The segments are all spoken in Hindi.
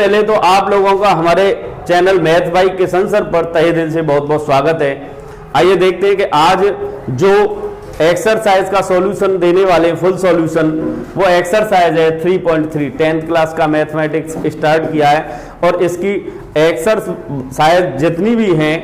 पहले तो आप लोगों का हमारे channel math by Kishan sir पर तहे दिल से बहुत बहुत स्वागत है। आइए देखते हैं कि आज जो एक्सरसाइज का सॉल्यूशन देने वाले फुल सॉल्यूशन, वो एक्सरसाइज है 3.3 10th क्लास का मैथमेटिक्स स्टार्ट किया है और इसकी एक्सरसाइज जितनी भी हैं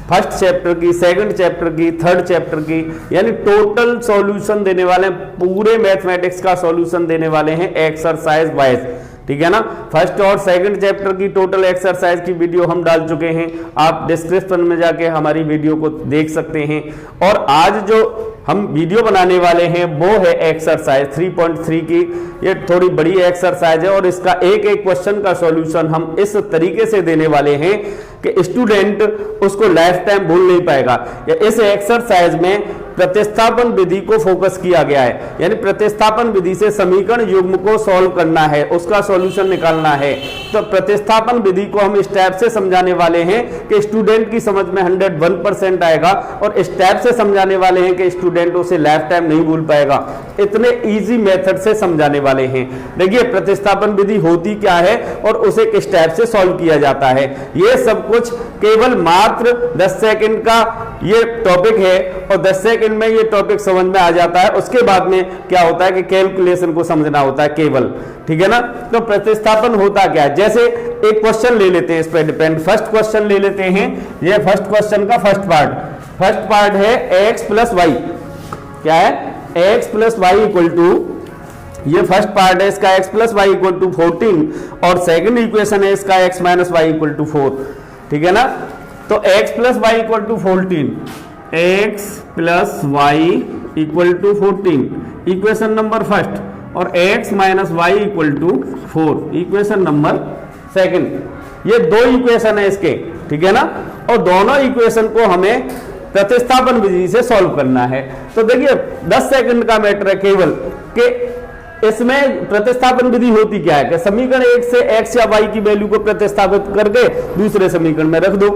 फर्स्ट चैप्टर की, सेकंड चैप्टर की, थर्ड चैप्टर की, यानी टोटल सॉल्यूशन देने वाले हैं, पूरे मैथमेटिक्स का सॉल्यूशन देने वाले हैं एक्सरसाइज वाइज। ठीक है ना। फर्स्ट और सेकंड चैप्टर की टोटल एक्सरसाइज की वीडियो हम डाल चुके हैं, आप डिस्क्रिप्शन में जाके हमारी वीडियो को देख सकते हैं। और आज जो हम वीडियो बनाने वाले हैं वो है एक्सरसाइज 3.3 की। ये थोड़ी बड़ी एक्सरसाइज है और इसका एक एक क्वेश्चन का सॉल्यूशन हम इस तरीके से देने वाले हैं कि स्टूडेंट उसको लाइफ टाइम भूल नहीं पाएगा। इस एक्सरसाइज में प्रतिस्थापन विधि को फोकस किया गया है, यानी प्रतिस्थापन विधि से समीकरण युग्म को सॉल्व करना है, उसका सॉल्यूशन निकालना है। तो प्रतिस्थापन विधि को हम स्टेप से समझाने वाले हैं कि स्टूडेंट की समझ में 101% आएगा और स्टेप से समझाने वाले हैं कि स्टूडेंट उसे लाइफ टाइम नहीं भूल पाएगा। इतने इजी मेथड से समझाने वाले हैं। देखिए प्रतिस्थापन विधि होती क्या है और उसे किस स्टेप से सॉल्व किया जाता है, ये सब कुछ केवल मात्र 10 सेकंड का ये टॉपिक है और 10 सेकंड में ये टॉपिक समझ में आ जाता है। उसके बाद में क्या होता है कि कैलकुलेशन को समझना होता है केवल। ठीक है ना। तो प्रतिस्थापन होता क्या है, जैसे एक क्वेश्चन ले लेते हैं, इस पर डिपेंड। फर्स्ट क्वेश्चन ले लेते हैं, ये फर्स्ट क्वेश्चन का फर्स्ट पार्ट है x प्लस वाई। क्या है? x plus y equal to, ये फर्स्ट पार्ट है इसका x plus y equal to 14 और सेकंड इक्वेशन है इसका x minus y equal to 4। ठीक है ना। तो x plus y equal to 14, x plus y equal to 14 equation number first और x minus y equal to 4 equation number second. ये दो इक्वेशन है इसके। ठीक है ना। और दोनों इक्वेशन को हमें प्रतिस्थापन विधि से सॉल्व करना है। तो देखिए 10 सेकंड का मैटर है केवल कि इसमें प्रतिस्थापन विधि होती क्या है कि समीकरण 1 से x या y की वैल्यू को प्रतिस्थापित करके दूसरे समीकरण में रख दो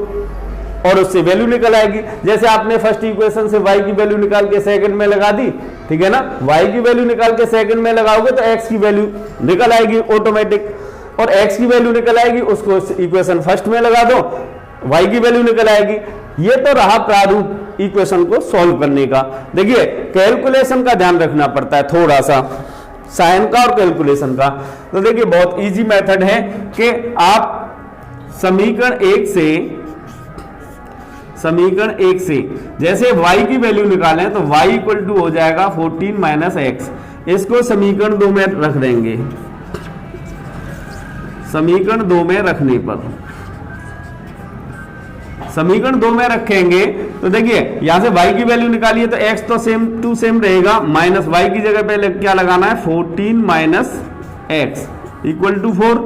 और उससे वैल्यू निकल आएगी। जैसे आपने फर्स्ट इक्वेशन से y की वैल्यू निकाल के सेकंड में लगा दी। ठीक है ना। y की वैल्यू निकाल के सेकंड में लगाओगे तो x की वैल्यू निकल आएगी ऑटोमेटिक, और x की वैल्यू निकल आएगी, उसको इक्वेशन फर्स्ट में लगा दो, y की वैल्यू निकल आएगी। ये तो रहा प्रारूप इक्वेशन को सॉल्व करने का। देखिए कैलकुलेशन का ध्यान रखना पड़ता है थोड़ा सा, साइन का और कैलकुलेशन का। तो देखिए बहुत इजी मेथड है कि आप समीकरण 1 से जैसे y की वैल्यू निकालें तो y इक्वल टू हो जाएगा 14 माइनस एक्स। इसको समीकरण 2 में रख देंगे। समीकरण 2 में रखने पर, समीकरण 2 में रखेंगे तो देखिए यहां से y की वैल्यू निकालिए तो x तो सेम टू सेम रहेगा, माइनस y की जगह पे क्या लगाना है 14 माइनस एक्स इक्वल टू 4।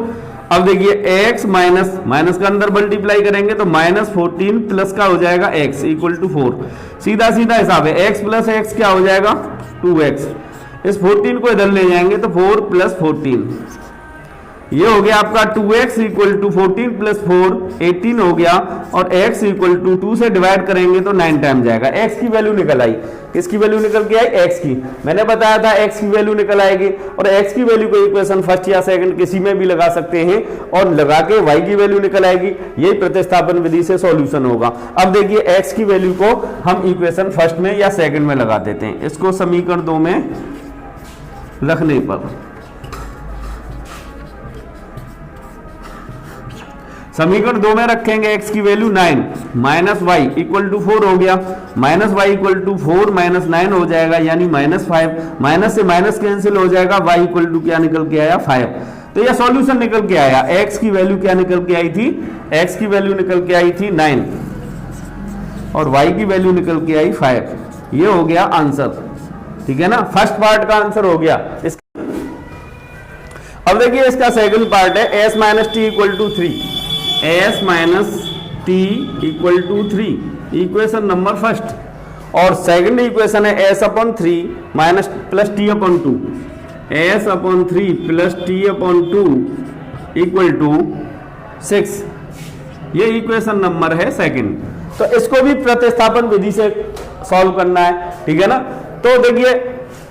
अब देखिए x माइनस का अंदर मल्टीप्लाई करेंगे तो माइनस 14 प्लस का हो जाएगा x इक्वल टू 4। सीधा सीधा हिसाब है, x प्लस एक्स क्या हो जाएगा 2x। इस 14 को इधर ले जाएंगे तो 4 प्लस 14, ये हो गया आपका 2x इक्वल टू 14 प्लस 4 18 हो गया, और x इक्वल टू 2 से डिवाइड करेंगे तो 9 टाइम जाएगा। x की वैल्यू निकल आई। किसकी वैल्यू निकल के आई? x की। मैंने बताया था x की वैल्यू निकल आएगी और x की वैल्यू को इक्वेशन फर्स्ट या सेकंड किसी में भी लगा सकते हैं और लगा के y की वैल्यू निकल आएगी। यही प्रतिस्थापन विधि से सॉल्यूशन होगा। अब देखिए x की वैल्यू को हम इक्वेशन फर्स्ट में या सेकंड में लगा देते हैं, इसको समीकरण 2 में रखने पर समीकरण 2 में रखेंगे x की value 9 minus y equal to 4 हो गया, minus y equal to 4 minus 9 हो जाएगा यानी माइनस 5। माइनस से माइनस कैंसिल हो जाएगा, y इक्वल टू क्या निकल के आया 5। तो यह सॉल्यूशन निकल के आया। x की वैल्यू क्या निकल के आई थी? x की वैल्यू निकल के आई थी 9 और y की वैल्यू निकल के आई 5। ये हो गया आंसर। ठीक है ना। फर्स्ट पार्ट का आंसर हो गया। अब देखिए इसका सेकंड पार्ट है s minus t equal to 3। s minus t equal to 3 equation number first, और सेकंड इक्वेशन है s upon 3 minus plus t upon 2। s upon 3 plus t upon 2 equal to 6। ये इक्वेशन नंबर है सेकंड। तो इसको भी प्रतिस्थापन विधि से सॉल्व करना है। ठीक है ना। तो देखिए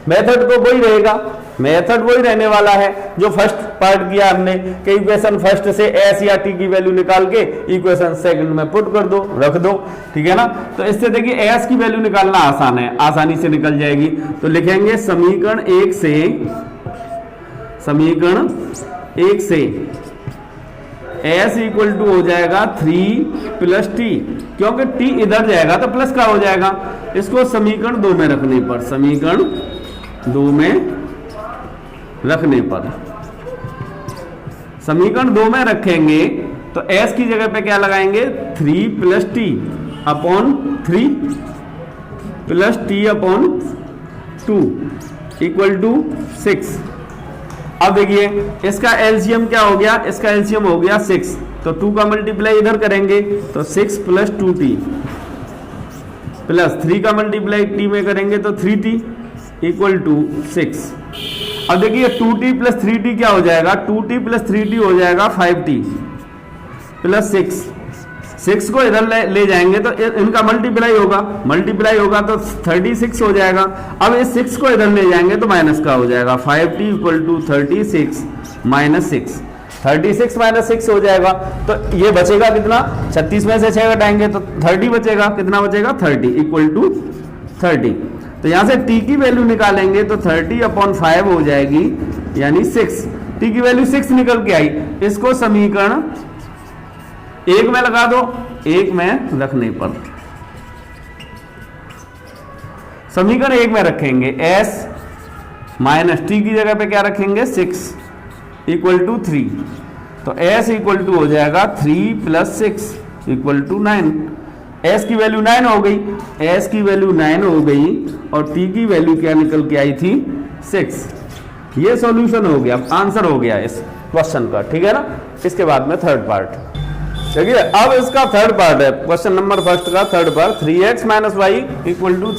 मेथड तो वही रहेगा मेथड वही रहने वाला है जो फर्स्ट पार्ट किया हमने कि इक्वेशन फर्स्ट से एस या टी की वैल्यू निकाल के इक्वेशन सेकंड में पुट कर दो, रख दो, ठीक है ना। तो इससे देखिए एस की वैल्यू निकालना आसान है, आसानी से निकल जाएगी। तो लिखेंगे समीकरण एक से एस इक्वल टू हो जाएगा 3 प्लस टी, क्योंकि टी इधर जाएगा तो प्लस का हो जाएगा। इसको समीकरण 2 में रखने पर, समीकरण 2 में रखेंगे तो s की जगह पे क्या लगाएंगे 3 plus t upon 3 plus t upon 2 equal to 6। अब देखिए इसका एलसीएम क्या हो गया, इसका एलसीएम हो गया 6, तो 2 का मल्टीप्लाई इधर करेंगे तो 6 प्लस 2t प्लस 3 का मल्टीप्लाई टी में करेंगे तो 3t इक्वल टू 6। अब देखिए 2t प्लस 3t क्या हो जाएगा, 2t प्लस 3t हो जाएगा 5t प्लस 6 को इधर ले जाएंगे तो इनका मल्टीप्लाई होगा तो 36 हो जाएगा। अब इस 6 को इधर ले जाएंगे तो माइनस का हो जाएगा, 5t equal to 36 minus 6, 36 minus 6 हो जाएगा। तो ये बचेगा कितना, 36 में से 6 घटाएंगे तो 30 बचेगा, कितना बचेगा 30 इक्वल टू 30। तो यहां से t की वैल्यू निकालेंगे तो 30/5 हो जाएगी, यानी 6। t की वैल्यू 6 निकल के आई। इसको समीकरण 1 में लगा दो, 1 में रखने पर समीकरण 1 में रखेंगे s माइनस टी की जगह पे क्या रखेंगे 6 इक्वल टू 3, तो s इक्वल टू हो जाएगा 3 प्लस 6 इक्वल टू 9। s की वैल्यू 9 हो गई, s की वैल्यू 9 हो गई और t की वैल्यू क्या निकल के आई थी 6। ये सॉल्यूशन हो गया, आंसर हो गया इस क्वेश्चन का, ठीक है ना। इसके बाद में थर्ड पार्ट, देखिए अब इसका थर्ड पार्ट है क्वेश्चन नंबर फर्स्ट का third part, 3x minus y equal to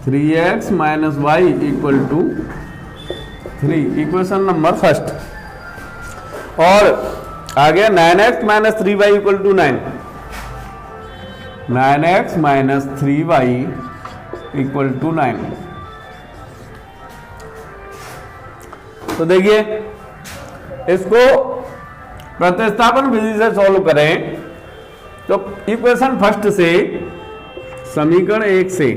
3x minus y equal to 3, equation number first. और आगे 9x minus 3y equal to 9, 9x minus 3y equal to 9। तो देखिए इसको प्रतिस्थापन विधि से सॉल्व करें तो इक्वेशन फर्स्ट से समीकरण 1 से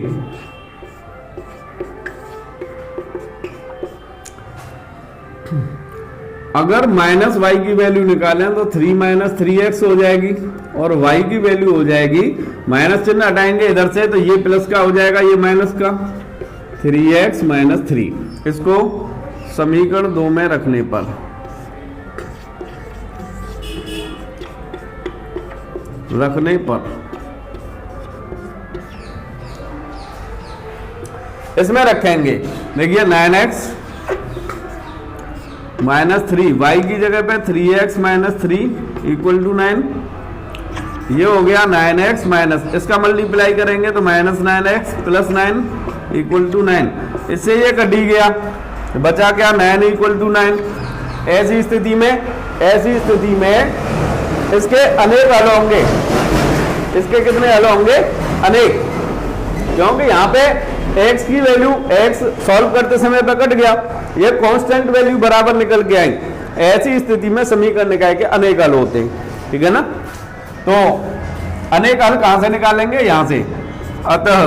अगर माइनस वाई की वैल्यू निकालें तो 3 माइनस 3x हो जाएगी और y की वैल्यू हो जाएगी, माइनस चिन्ह हटाएंगे इधर से तो ये प्लस का हो जाएगा, ये माइनस का 3x माइनस 3। इसको समीकरण 2 में रखने पर इसमें रखेंगे, देखिए 9x माइनस 3, वाई की जगह पे 3x माइनस 3 इक्वल टू 9। ये हो गया 9x माइनस, इसका मल्टीप्लाई करेंगे तो minus 9x plus 9 equal to 9। इससे ये कट ही गया, बचा क्या 9 इक्वल टू 9। ऐसी स्थिति में इसके अनेक हल होंगे। इसके कितने हल होंगे, अनेक, क्योंकि यहाँ पे x की वैल्यू x सॉल्व करते समय पे कट गया, ये कांस्टेंट वैल्यू बराबर निकल के आई। ऐसी स्थिति में समीकरण निकाल के अनेक हल होते हैं, ठीक है ना। तो अनेक हल कहां से निकालेंगे, यहां से। अतः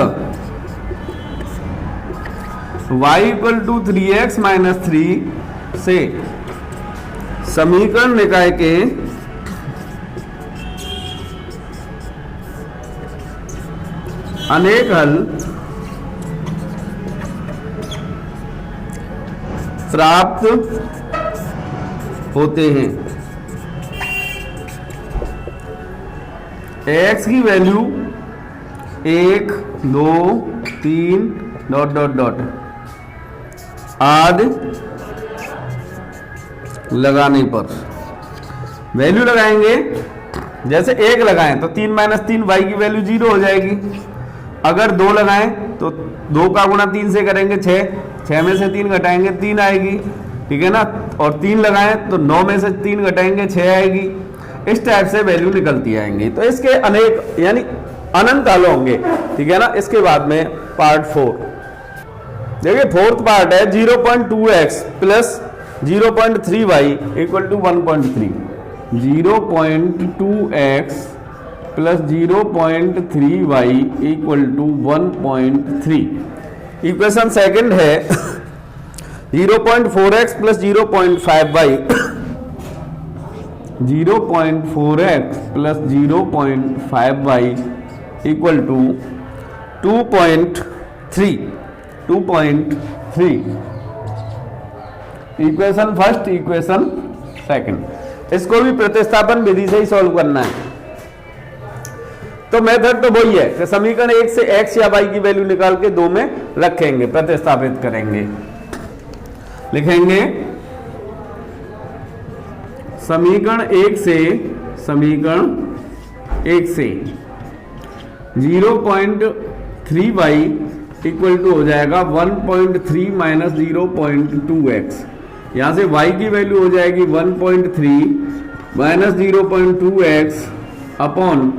y equal to 3x minus 3 से समीकरण निकाय के अनेक हल प्राप्त होते हैं। x की वैल्यू 1, 2, 3 डॉट डॉट डॉट आदि लगाने पर वैल्यू लगाएंगे। जैसे 1 लगाएं तो 3 माइनस 3 y की वैल्यू 0 हो जाएगी। अगर 2 लगाएं तो 2 का गुणा 3 से करेंगे 6 में से 3 घटाएंगे 3 आएगी, ठीक है ना। और 3 लगाएं तो 9 में से 3 घटाएंगे 6 आएगी। इस टाइप से वैल्यू निकलती आएंगी। तो इसके अनेक यानी अनंत हल होंगे, ठीक है ना। इसके बाद में पार्ट 4, देखिए फोर्थ पार्ट है 0.2x plus 0.3y equal to 1.3, 0.2x plus 0.3y equal to 1.3। Equation second है 0.4x plus 0.5y, 0.4x plus 0.5y equal to 2.3। Equation first, equation second. इसको भी प्रतिस्थापन विधि से ही सॉल्व करना है। तो मेथड तो वही है कि समीकरण 1 से x या y की वैल्यू निकाल के 2 में रखेंगे, प्रतिस्थापित करेंगे। लिखेंगे समीकरण 1 से 0.3y इक्वल टू हो जाएगा 1.3 माइनस 0.2x। यहां से y की वैल्यू हो जाएगी 1.3 माइनस 0.2x अपॉन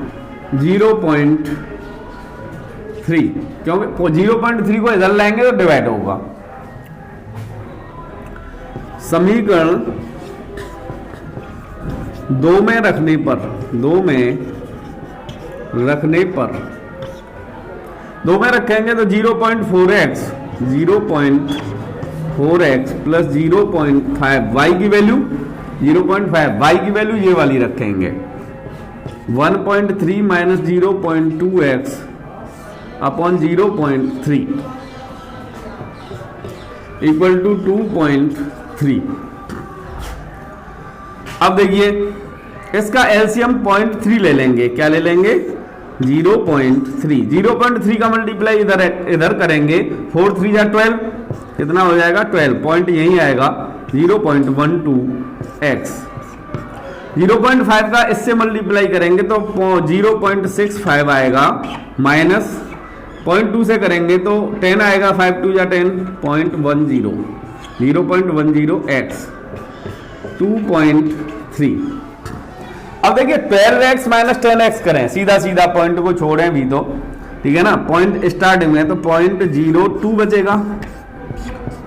0.3, क्योंकि 0.3 को इधर लाएंगे तो डिवाइड होगा। समीकरण 2 में रखने पर 2 में रखेंगे तो 0.4x प्लस 0.5 y की वैल्यू 0.5 y की वैल्यू ये वाली रखेंगे 1.3 minus 0.2x upon 0.3 equal to 2.3। अब देखिए इसका एलसीएम 0.3 ले लेंगे। क्या ले लेंगे? 0.3 का मल्टीप्लाई इधर करेंगे 4 3 या 12, कितना हो जाएगा 12, पॉइंट यही आएगा 0.12x। 0.5 का इससे मल्टीप्लाई करेंगे तो 0.65 आएगा, माइनस 0.2 से करेंगे तो 10 आएगा, 5 2 या 10, 0.10x 2.3। अब देखिए 12x माइनस 10x करें, सीधा सीधा पॉइंट को छोड़ें भी तो ठीक है ना। पॉइंट स्टार्टिंग में तो 0.02 बचेगा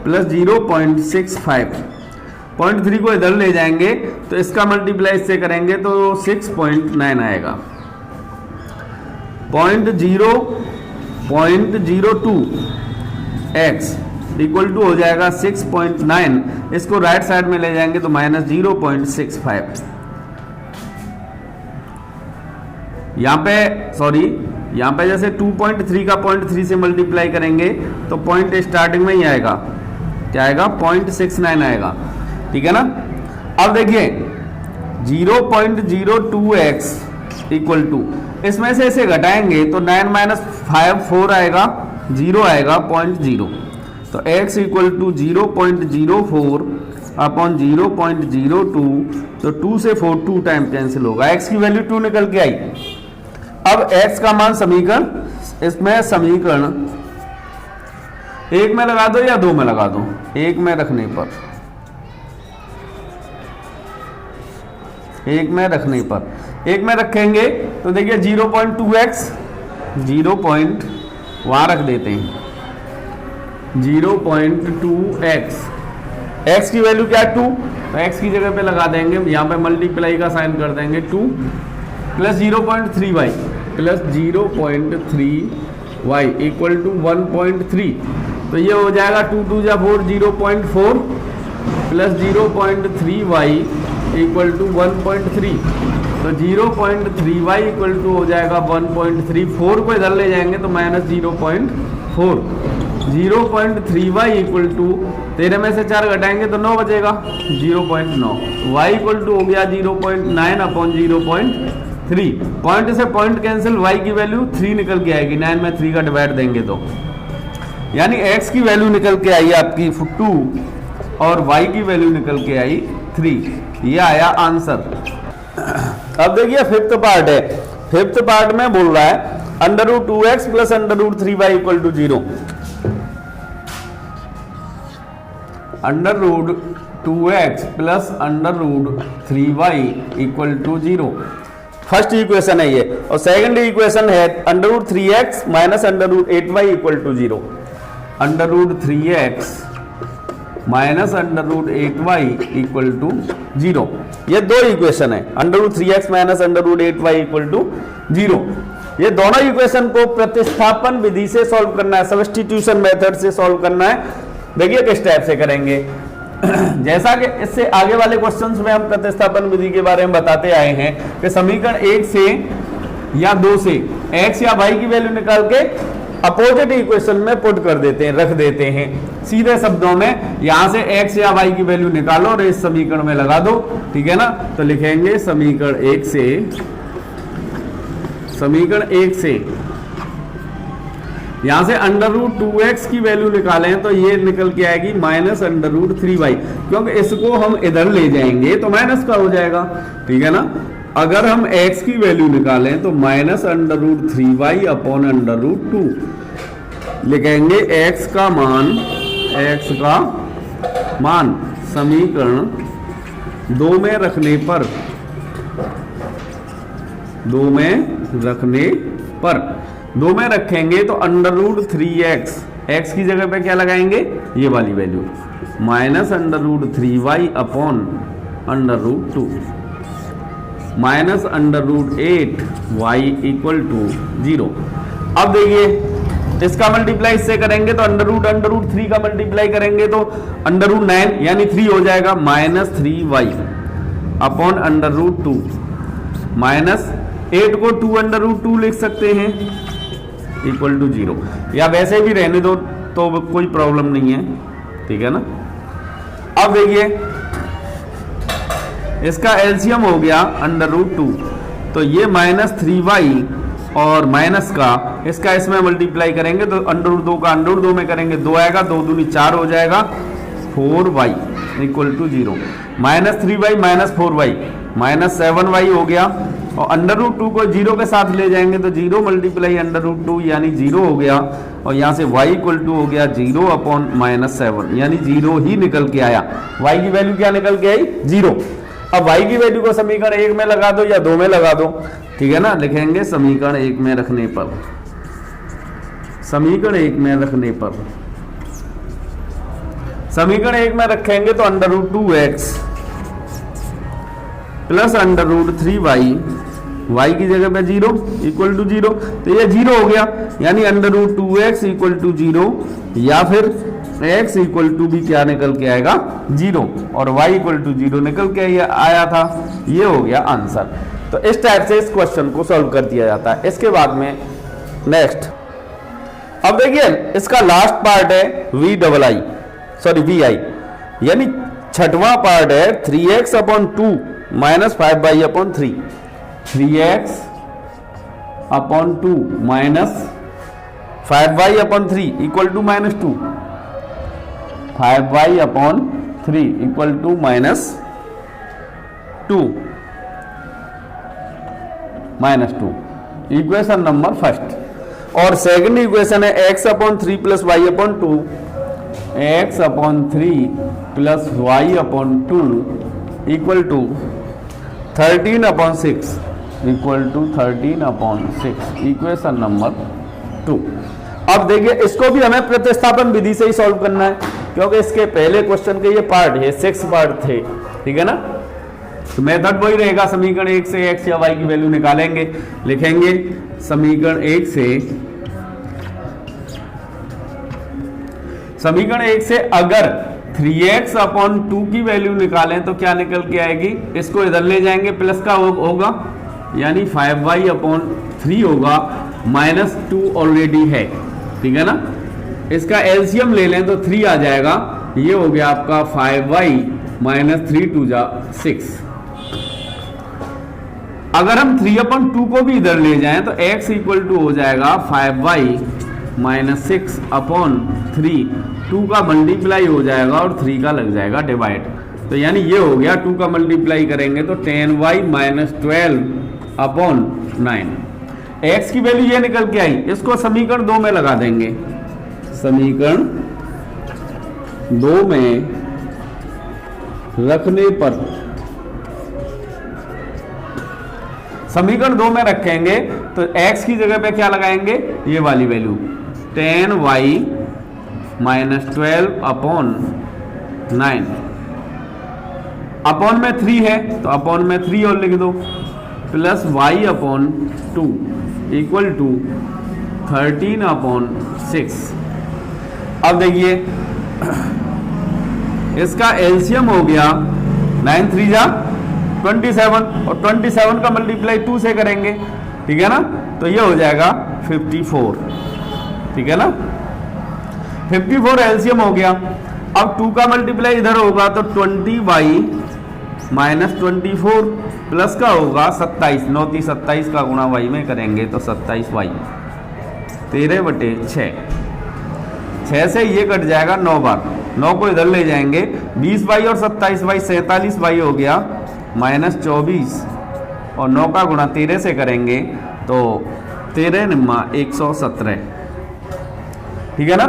प्लस 0.65, 0.3 को इधर ले जाएंगे तो इसका मल्टीप्लाई इससे करेंगे तो 6.9 आएगा। 0.02x इक्वल टू हो जाएगा 6.9, इसको राइट साइड में ले जाएंगे तो माइनस 0.65। यहाँ पे जैसे 2.3 का 0.3 से मल्टीप्लाई करेंगे तो पॉइंट स्टार्टिंग में ही आएगा, क्या आएगा 0.69 आएगा, ठीक है ना। अब देखिए 0.02x इक्वल टू, इसमें से इसे घटाएंगे तो 9 माइनस 5 4 आएगा, 0 आएगा 0.0, तो x इक्वल टू 0.04 अपॉन 0.02, तो 2 से 4 2 टाइम कैंसिल होगा, x की वैल्यू 2 निकल के आई। अब x का मान समीकरण, इसमें समीकरण 1 में लगा दो या 2 में लगा दो, 1 में रखने पर 1 में रखेंगे तो देखिए 0.2x वहां रख देते हैं 0.2x, x की वैल्यू क्या है 2, तो x की जगह पे लगा देंगे, यहाँ पे मल्टीप्लाई का साइन कर देंगे 2 plus 0.3y plus 0.3y equal to 1.3, तो ये हो जाएगा 2 2 या 4 0.4 प्लस 0.3y इक्वल टू 1.3, तो 0.3y इक्वल टू हो जाएगा 1.3, 4 को इधर ले जाएंगे तो माइनस 0.4, 0.3y इक्वल टू 13 में से 4 घटाएंगे तो 9 बचेगा 0.9, y इक्वल टू हो गया 0.9 अपॉन 0.3, पॉइंट से पॉइंट कैंसिल, y की वैल्यू 3 निकल के आएगी, 9 में 3 का डिवाइड देंगे तो, यानी x की वैल्यू निकल के आई आपकी 2 और y की वैल्यू निकल के आई 3, ये आया आंसर। अब देखिए फिफ्थ पार्ट है, फिफ्थ पार्ट में बोल रहा है √2x plus √3y equal to 0, √2x plus √3y equal to 0, first equation है ये, और सेकंड इक्वेशन है √3x minus √8y equal to 0। √3x minus √8y equal to 0। ये दो इक्वेशन है, √3x minus √8y equal to 0। ये दोनों इक्वेशन को प्रतिस्थापन विधि से सॉल्व करना है, सब्स्टिट्यूशन मेथड से सॉल्व करना है। देखिए किस टाइप से करेंगे। जैसा कि इससे आगे वाले क्वेश्चंस में हम प्रतिस्थापन विधि के बारे में बताते आए हैं कि समीकरण 1 से या 2 से x या y की वैल्यू निकाल के अपोजिट इक्वेशन में पुट कर देते हैं, रख देते हैं। सीधे शब्दों में यहां से x या y की वैल्यू निकालो और इस समीकरण में लगा दो, ठीक है ना। तो लिखेंगे समीकरण 1 से यहां से √2x की वैल्यू निकालें तो ये निकल के आएगी माइनस √3y, क्योंकि इसको हम इधर ले जाएंगे तो माइनस का हो जाएगा, ठीक है ना। अगर हम x की वैल्यू निकालें तो माइनस √3y अपॉन √2 लिखेंगे। x का मान समीकरण 2 में रखने पर दो में रखेंगे तो √3x, x की जगह पे क्या लगाएंगे, ये वाली value minus √3y upon √2 minus √8y equal to 0। अब देखिए इसका मल्टीप्लाई इससे करेंगे तो √3 का मल्टीप्लाई करेंगे तो √9 यानी 3 हो जाएगा, माइनस 3y अपॉन √2 माइनस 8 को 2√2 लिख सकते हैं इक्वल टू 0, या वैसे भी रहने दो तो कोई प्रॉब्लम नहीं है, ठीक है ना। अब देखिए इसका एलसीएम हो गया √2, तो ये माइनस 3y और माइनस का इसका इसमें मल्टीप्लाई करेंगे तो √2 का √2 में करेंगे 2 आएगा, 2 दूनी 4 हो जाएगा, 4y equal to 0। Minus 3y minus 4y minus 7y हो गया, और √2 को 0 के साथ ले जाएंगे तो 0 मल्टीप्लाई √2 यानी 0 हो गया, और यहाँ से y इक्वल टू हो गया 0 अपॉन माइनस 7 यानी 0 ही निकल के आया। y की वैल्यू क्या निकल के आई, 0। अब y की वैल्यू को समीकरण 1 में लगा दो या 2 में लगा दो, ठीक है ना। लिखेंगे समीकरण 1 में रखने पर समीकरण 1 में रखेंगे तो √2x प्लस √3y, y की जगह पे 0 इक्वल टू 0, तो ये 0 हो गया, यानी √2x इक्वल टू 0, या फिर x इक्वल टू भी क्या निकल के आएगा, 0, और y इक्वल टू 0 निकल के आया था। ये हो गया आंसर। तो इस टाइप से इस क्वेश्चन को सॉल्व कर दिया जाता है। इसके बाद में नेक्स्ट, अब देखिए इसका लास्ट पार्ट है vi, यानी छठवां पार्ट है 3x upon 2 minus 5y upon 3, 3x upon 2 minus 5y upon 3 equal to minus 2, 5y upon 3 equal to minus 2, equation number first. और सेकंड इक्वेशन है x upon 3 plus y upon 2, x upon 3 plus y upon 2 equal to 13 upon 6 equal to 13 upon 6, equation number 2। अब देखिए इसको भी हमें प्रतिस्थापन विधि से ही सॉल्व करना है, क्योंकि इसके पहले क्वेश्चन के ये पार्ट है, 6 पार्ट थे, ठीक है ना। तो मेथड वही रहेगा, समीकरण 1 से x या y की वैल्यू निकालेंगे। लिखेंगे समीकरण 1 से अगर 3x अपॉन 2 की वैल्यू निकालें तो क्या निकल के आएगी, इसको इधर ले जाएंगे, प्लस का होगा यानी 5y अपॉन 3 होगा, माइनस 2 ऑलरेडी है, ठीक है ना। इसका एलसीएम ले लें तो 3 आ जाएगा, ये हो गया आपका 5y माइनस 3 2 जा 6। अगर हम 3 अपॉन 2 को भी इधर ले जाएं तो x इक्वल टू हो जाएगा 5y माइनस 6 अपॉन 3, 2 का मल्टीप्लाई हो जाएगा और 3 का लग जाएगा डिवाइड, तो यानी ये हो गया 2 का मल्टीप्लाई करेंगे तो 10y माइनस 12 अपॉन 9। x की वैल्यू ये निकल के आई, इसको समीकरण 2 में लगा देंगे। समीकरण 2 में रखने पर समीकरण 2 में रखेंगे तो x की जगह पे क्या लगाएंगे, ये वाली वैल्यू 10y -12/9। अपॉन में 3 है तो अपॉन में 3 और लिख दो, प्लस y/2 इक्वल टू 13/6। अब देखिए इसका एलसीएम हो गया 9 3 जा 27 और 27 का मल्टीप्लाई 2 से करेंगे, ठीक है ना, तो ये हो जाएगा 54, ठीक है ना। 54 एलसीएम हो गया। अब 2 का मल्टीप्लाई इधर होगा तो 20y -24 प्लस का होगा 27, 9 3 27 का गुणा y में करेंगे तो 27y 13/6। 6 से ये कट जाएगा 9 बार, 9 को इधर ले जाएंगे, 20y और 27y 47y हो गया, -24 और 9 का गुणा 13 से करेंगे तो 13 निम्मा 117, ठीक है ना।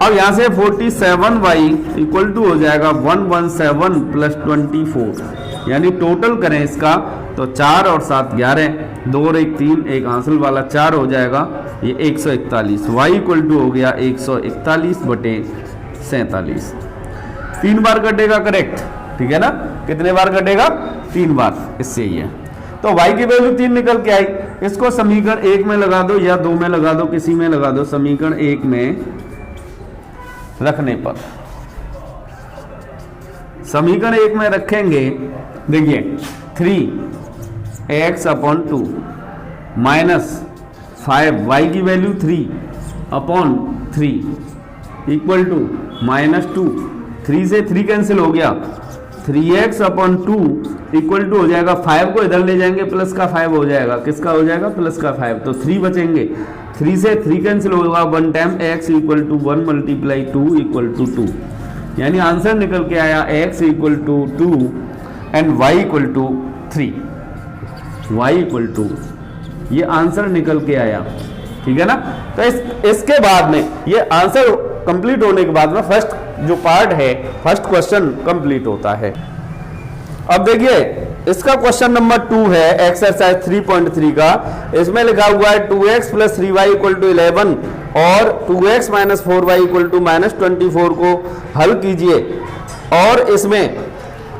अब यहां से 47y इक्वल टू हो जाएगा 117 + 24, यानी टोटल करें इसका तो 4 और 7 11, 2 और 1 3, एक हासिल वाला 4 हो जाएगा, ये 141। y इक्वल टू हो गया 141/47। 3 बार कटेगा करेक्ट, ठीक है ना। कितने बार कटेगा? 3 बार। इससे ही है तो y की वैल्यू 3 निकल के आई। इसको समीकरण 1 में लगा दो या 2 में लगा दो, किसी में लगा दो। समीकरण 1 में रखने पर, समीकरण 1 में रखेंगे, देखिए 3x/2 -5 y की वैल्यू 3/3 इक्वल टू -2, 3 से 3 कैंसिल हो गया, 3x/2 इक्वल टू हो जाएगा 5 को इधर ले जाएंगे, प्लस का 5 हो जाएगा, किसका हो जाएगा? प्लस का 5, तो 3 बचेंगे, 3 से 3 कैंसिल होगा, 1 time x equal to 1 × 2 equal to 2, यानी आंसर निकल के आया x equal to 2 and y equal to 3, y equal to, ये आंसर निकल के आया, ठीक है ना। तो इसके बाद में ये आंसर कंप्लीट होने के बाद में फर्स्ट जो पार्ट है, फर्स्ट क्वेश्चन कंप्लीट होता है। अब देखिए इसका क्वेश्चन नंबर 2 है एक्सरसाइज 3.3 का। इसमें लिखा हुआ है 2x + 3y = 11 और 2x - 4y = -24 को हल कीजिए और इसमें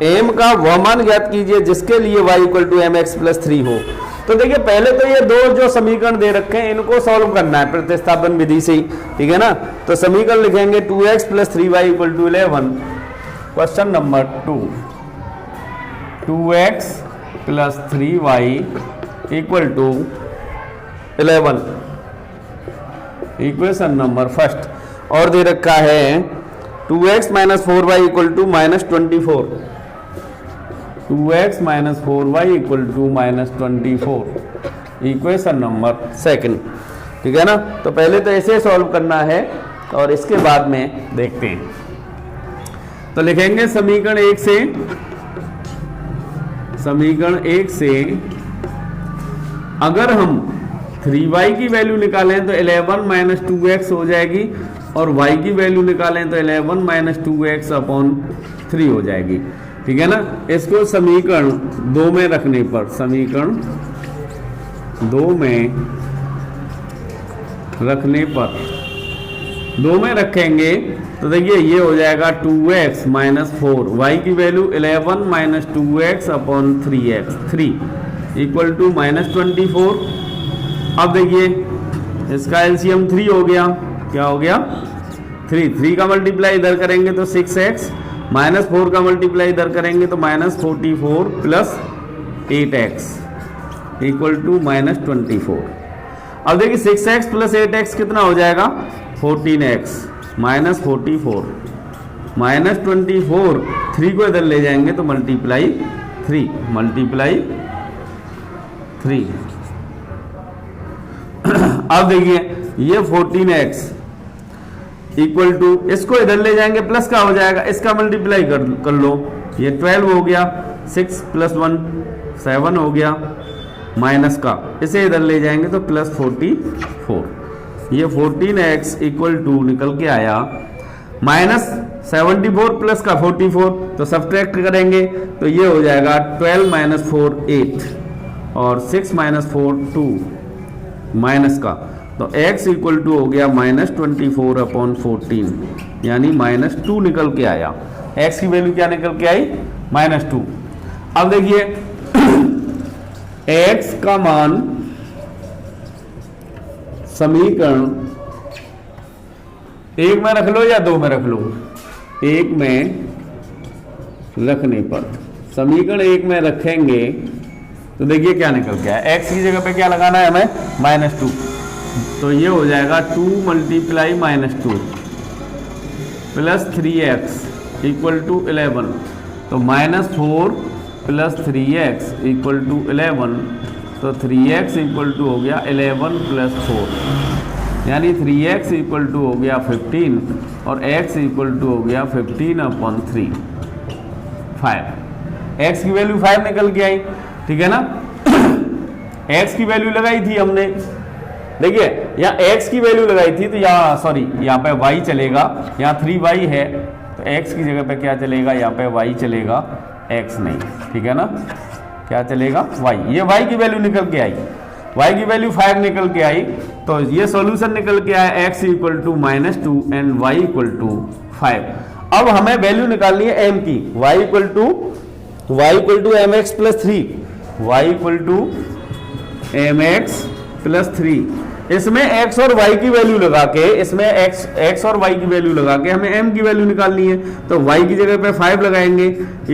m का वह मान ज्ञात कीजिए जिसके लिए y = mx + 3 हो। तो देखिए पहले तो ये 2 जो समीकरण दे रखे हैं इनको सॉल्व करना है प्रतिस्थापन विधि से ही, ठीक है ना। तो समीकरण लिखेंगे 2x + 3y = 11। Question number 2, 2x + 3y = 11, equation number first. और दे रखा है 2x - 4y = -24, 2x - 4y = -24, equation number second, ठीक है ना। तो पहले तो ऐसे सॉल्व करना है और इसके बाद में देखते हैं। तो लिखेंगे समीकरण 1 से अगर हम 3y की वैल्यू निकालें तो 11 - 2x हो जाएगी और y की वैल्यू निकालें तो 11 - 2x/3 हो जाएगी, ठीक है ना। इसको समीकरण 2 में रखने पर, समीकरण 2 में रखने पर, 2 में रखेंगे तो देखिए ये हो जाएगा 2x - 4, y की वैल्यू 11 - 2x/3x इक्वल टू -24। अब देखिए इसका एलसीएम 3 हो गया, क्या हो गया? 3 का मल्टीप्लाई इधर करेंगे तो 6x, -4 का मल्टीप्लाई इधर करेंगे तो -44 + 8x इक्वल टू -24। अब देखिए 6x + 8x कितना हो जाएगा? 14x -44 -24, 3 को इधर ले जाएंगे तो मल्टीप्लाई 3। अब देखिए ये 14x इक्वल टू, इसको इधर ले जाएंगे प्लस का हो जाएगा, इसका मल्टीप्लाई कर लो, ये 12 हो गया, 6 + 1 7 हो गया, माइनस का इसे इधर ले जाएंगे तो +44, ये 14x इक्वल टू निकल के आया -74 प्लस का 44, तो सब्ट्रैक्ट करेंगे तो ये हो जाएगा 12 - 4 8 और 6 - 4 2 माइनस का तो x इक्वल टू हो गया -24/14 यानी -2 निकल के आया। x की वैल्यू क्या निकल के आई? -2। अब देखिए x का मान समीकरण 1 में रख लो या 2 में रख लो, 1 में रखने पर, समीकरण 1 में रखेंगे तो देखिए क्या निकल के आया। x की जगह पे क्या लगाना है हमें? -2, तो ये हो जाएगा 2 × -2 प्लस 3x इक्वल टू 11, तो -4 प्लस 3x इक्वल टू 11, तो 3x इक्वल टू हो गया 11 प्लस 4 यानी 3x इक्वल टू हो गया 15 और x इक्वल टू हो गया 15/3 5। x की वैल्यू 5 निकल के आई, ठीक है ना। x की वैल्यू लगाई थी हमने, देखिए यहाँ x की वैल्यू लगाई थी तो यहाँ सॉरी यहाँ पे y चलेगा, यहाँ 3y है तो x की जगह पे क्या चलेगा? यहाँ पे y चलेगा, x नहीं, ठीक है ना। क्या चलेगा? y। ये y की वैल्यू निकल के आई, y की वैल्यू 5 निकल के आई, तो ये सॉल्यूशन निकल के आया x equal to -2 and y equal to 5। अब हमें वैल्यू निकालनी है m की, y equal to mx plus 3, y equal to mx plus 3। इसमें x और y की वैल्यू लगा के, इसमें x और y की वैल्यू लगा के हमें m की वैल्यू निकालनी है, तो y की जगह पे 5 लगाएंगे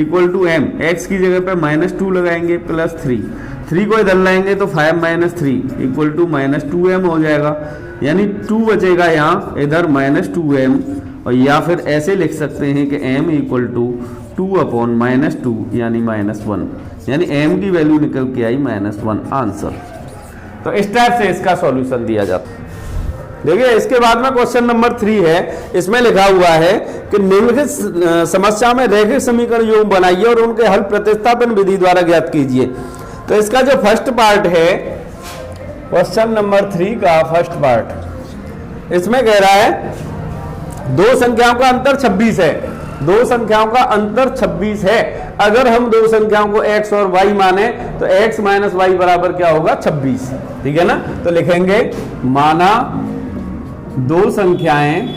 इक्वल टू m, x की जगह पे -2 लगाएंगे प्लस 3 को इधर लाएंगे तो 5 - 3 इक्वल टू -2m हो जाएगा, यानी 2 बचेगा यहाँ इधर -2m, और या फिर ऐसे लिख सकते हैं कि m इक्वल टू 2/-2 यानी -1, यानी m की वैल्यू निकल के आई -1 आंसर। तो इस टाइप से इसका सॉल्यूशन दिया जाता है। देखिए इसके बाद में क्वेश्चन नंबर 3 है, इसमें लिखा हुआ है कि निम्नलिखित समस्या में रैखिक समीकरण योग बनाइए और उनके हल प्रतिस्थापन विधि द्वारा ज्ञात कीजिए। तो इसका जो फर्स्ट पार्ट है, क्वेश्चन नंबर 3 का फर्स्ट पार्ट, इसमें कह रहा है दो संख्याओं का अंतर 26 है, दो संख्याओं का अंतर 26 है। अगर हम दो संख्याओं को x और y माने तो x माइनस वाई बराबर क्या होगा? 26, ठीक है ना। तो लिखेंगे माना दो संख्याएं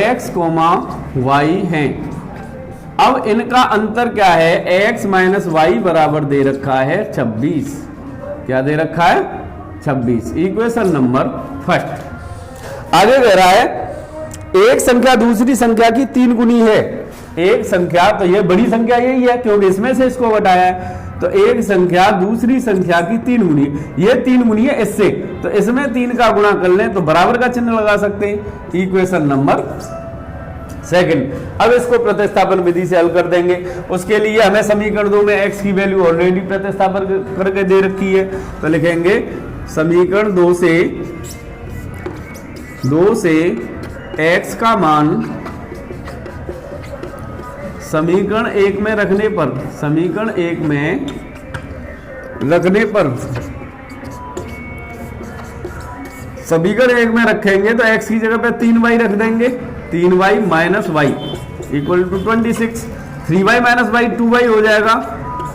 x, y हैं। अब इनका अंतर क्या है? x माइनस वाई बराबर दे रखा है 26। क्या दे रखा है? 26। Equation number first. आगे कह रहा है एक संख्या दूसरी संख्या की 3 गुनी है। एक संख्या, तो ये बड़ी संख्या यही है क्योंकि इसमें से इसको घटाया है, तो एक संख्या दूसरी संख्या की 3 गुनी, ये 3 गुनी है इससे, तो इसमें 3 का गुणा कर लें तो बराबर का चिन्ह लगा सकते हैं। Equation number second. अब इसको प्रतिस्थापन विधि से हल कर देंगे। उसके लिए हमें समीकरण 2 में x की वैल्यू ऑलरेडी प्रतिस्थापन करके दे रखी है, तो लिखेंगे समीकरण 2 से x का मान समीकरण 1 में रखने पर, समीकरण 1 में रखने पर, समीकरण 1 में रखेंगे तो x की जगह पे 3y रख देंगे, 3y minus y equal to 26, 3y minus y 2y हो जाएगा